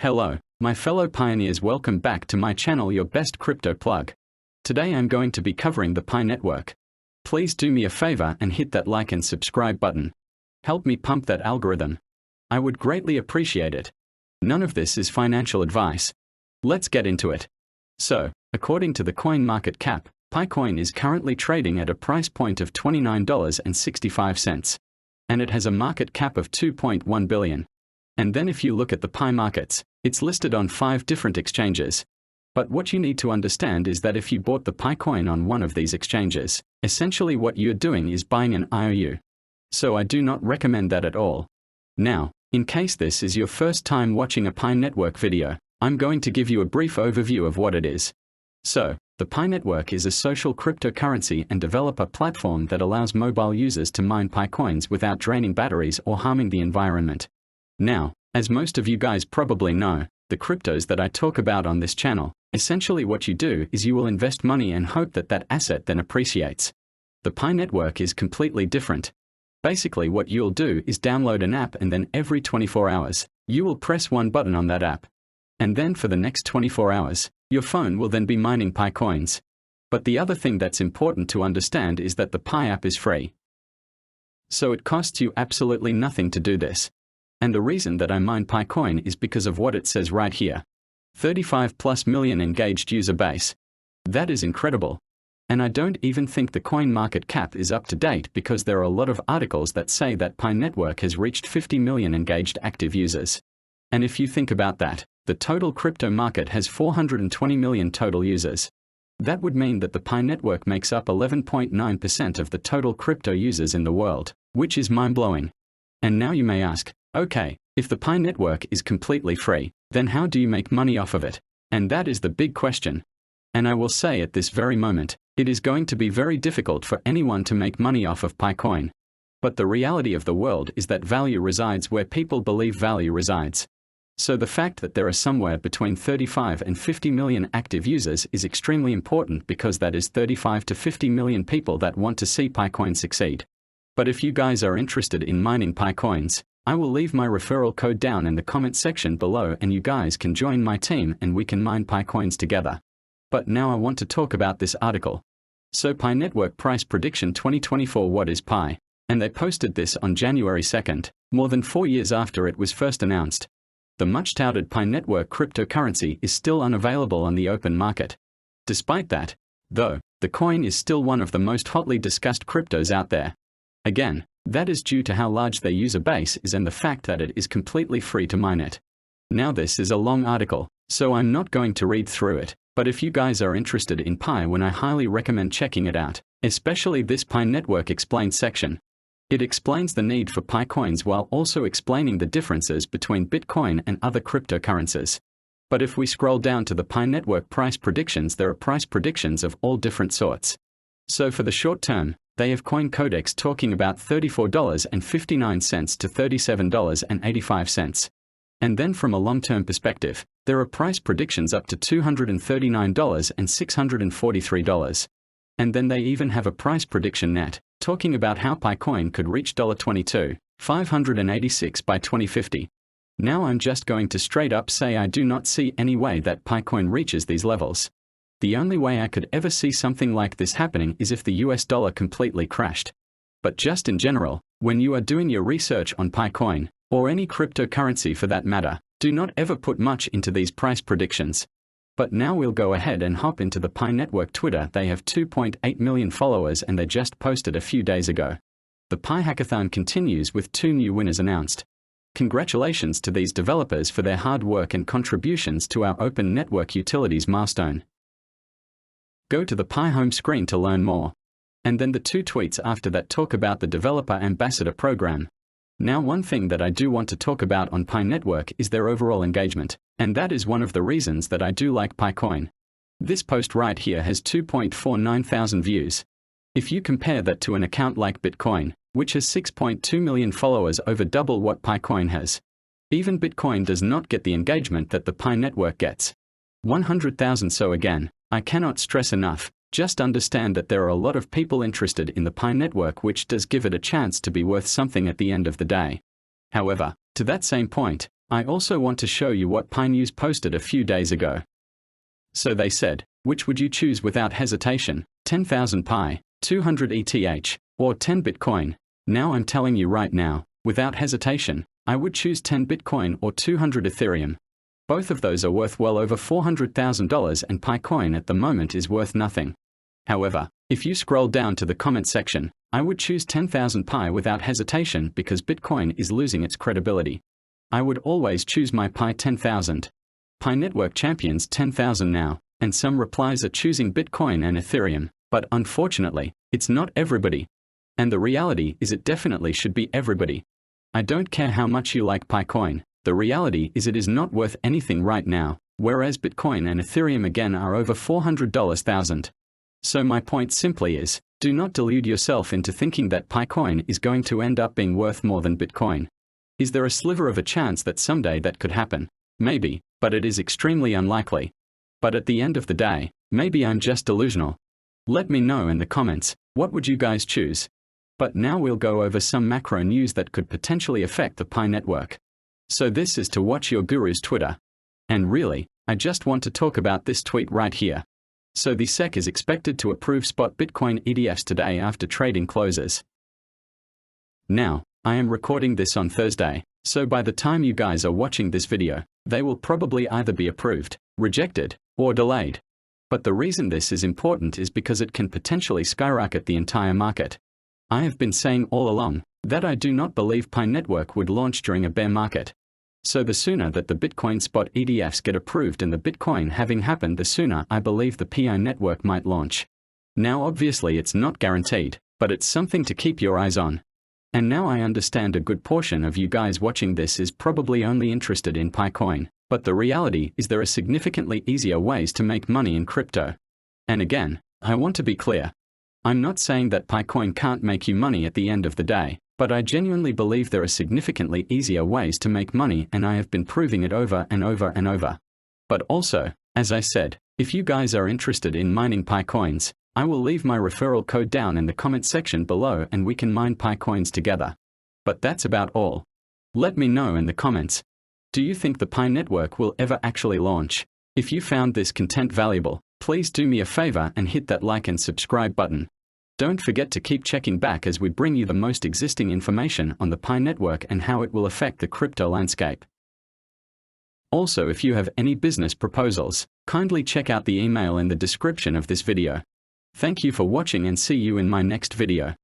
Hello, my fellow pioneers, welcome back to my channel, your best crypto plug. Today I'm going to be covering the Pi network. Please do me a favor and hit that like and subscribe button. Help me pump that algorithm. I would greatly appreciate it. None of this is financial advice. Let's get into it. So, according to the coin market cap, Pi coin is currently trading at a price point of $29.65. And it has a market cap of $2.1 billion. And then if you look at the Pi markets, it's listed on 5 different exchanges. But what you need to understand is that if you bought the Pi coin on one of these exchanges, essentially what you're doing is buying an IOU. So I do not recommend that at all. Now, in case this is your first time watching a Pi network video, I'm going to give you a brief overview of what it is. So, the Pi network is a social cryptocurrency and developer platform that allows mobile users to mine Pi coins without draining batteries or harming the environment. Now, as most of you guys probably know, the cryptos that I talk about on this channel, essentially what you do is you will invest money and hope that that asset then appreciates. The Pi network is completely different. Basically what you'll do is download an app, and then every 24 hours, you will press one button on that app. And then for the next 24 hours, your phone will then be mining Pi coins. But the other thing that's important to understand is that the Pi app is free. So it costs you absolutely nothing to do this. And the reason that I mine Pi coin is because of what it says right here. 35+ million engaged user base. That is incredible. And I don't even think the coin market cap is up to date, because there are a lot of articles that say that Pi network has reached 50 million engaged active users. And if you think about that, the total crypto market has 420 million total users. That would mean that the Pi network makes up 11.9% of the total crypto users in the world, which is mind-blowing. And now you may ask, okay, if the Pi network is completely free, then how do you make money off of it? And that is the big question. And I will say at this very moment, it is going to be very difficult for anyone to make money off of Pi coin. But the reality of the world is that value resides where people believe value resides. So the fact that there are somewhere between 35 and 50 million active users is extremely important, because that is 35 to 50 million people that want to see Pi coin succeed. But if you guys are interested in mining Pi coins, I will leave my referral code down in the comment section below, and you guys can join my team and we can mine Pi coins together. But now I want to talk about this article. So Pi network price prediction 2024, what is Pi? And they posted this on January 2nd, more than 4 years after it was first announced. The much-touted Pi network cryptocurrency is still unavailable on the open market. Despite that, though, the coin is still one of the most hotly discussed cryptos out there. Again, that is due to how large their user base is and the fact that it is completely free to mine it. Now this is a long article, so I'm not going to read through it, but if you guys are interested in Pi, I highly recommend checking it out, especially this Pi network explained section. It explains the need for Pi coins while also explaining the differences between Bitcoin and other cryptocurrencies. But if we scroll down to the Pi network price predictions, there are price predictions of all different sorts. So for the short term, they have Coin Codex talking about $34.59 to $37.85. And then from a long-term perspective, there are price predictions up to $239 and $643. And then they even have a price prediction net, talking about how Pi coin could reach $22,586 by 2050. Now I'm just going to straight up say I do not see any way that Pi coin reaches these levels. The only way I could ever see something like this happening is if the US dollar completely crashed. But just in general, when you are doing your research on Pi coin, or any cryptocurrency for that matter, do not ever put much into these price predictions. But now we'll go ahead and hop into the Pi network Twitter. They have 2.8 million followers and they just posted a few days ago. The Pi hackathon continues with 2 new winners announced. Congratulations to these developers for their hard work and contributions to our open network utilities milestone. Go to the Pi home screen to learn more. And then the 2 tweets after that talk about the Developer Ambassador program. Now one thing that I do want to talk about on Pi network is their overall engagement, and that is one of the reasons that I do like Pi coin. This post right here has 2.49 thousand views. If you compare that to an account like Bitcoin, which has 6.2 million followers, over double what Pi coin has. Even Bitcoin does not get the engagement that the Pi network gets. 100,000. So again, I cannot stress enough, just understand that there are a lot of people interested in the Pi network, which does give it a chance to be worth something at the end of the day. However, to that same point, I also want to show you what Pi News posted a few days ago. So they said, which would you choose without hesitation, 10,000 Pi, 200 ETH, or 10 Bitcoin? Now I'm telling you right now, without hesitation, I would choose 10 Bitcoin or 200 Ethereum. Both of those are worth well over $400,000 and Pi coin at the moment is worth nothing. However, if you scroll down to the comment section, I would choose 10,000 Pi without hesitation because Bitcoin is losing its credibility. I would always choose my Pi 10,000. Pi Network champions 10,000 now, and some replies are choosing Bitcoin and Ethereum, but unfortunately, it's not everybody. And the reality is it definitely should be everybody. I don't care how much you like Pi coin, the reality is it is not worth anything right now, whereas Bitcoin and Ethereum again are over $400,000. So my point simply is, do not delude yourself into thinking that Pi coin is going to end up being worth more than Bitcoin. Is there a sliver of a chance that someday that could happen? Maybe, but it is extremely unlikely. But at the end of the day, maybe I'm just delusional. Let me know in the comments, what would you guys choose? But now we'll go over some macro news that could potentially affect the Pi network. So this is to watch your guru's Twitter. And really, I just want to talk about this tweet right here. So the SEC is expected to approve spot Bitcoin ETFs today after trading closes. Now, I am recording this on Thursday, so by the time you guys are watching this video, they will probably either be approved, rejected, or delayed. But the reason this is important is because it can potentially skyrocket the entire market. I have been saying all along that I do not believe Pi Network would launch during a bear market. So the sooner that the Bitcoin spot ETFs get approved and the Bitcoin having happened, the sooner I believe the Pi Network might launch. Now obviously it's not guaranteed, but it's something to keep your eyes on. And now I understand a good portion of you guys watching this is probably only interested in Pi coin, but the reality is there are significantly easier ways to make money in crypto. And again, I want to be clear. I'm not saying that Pi coin can't make you money at the end of the day, but I genuinely believe there are significantly easier ways to make money and I have been proving it over and over and over. But also, as I said, if you guys are interested in mining Pi coins, I will leave my referral code down in the comment section below and we can mine Pi coins together. But that's about all. Let me know in the comments. Do you think the Pi network will ever actually launch? If you found this content valuable, please do me a favor and hit that like and subscribe button. Don't forget to keep checking back as we bring you the most existing information on the Pi network and how it will affect the crypto landscape. Also, if you have any business proposals, kindly check out the email in the description of this video. Thank you for watching and see you in my next video.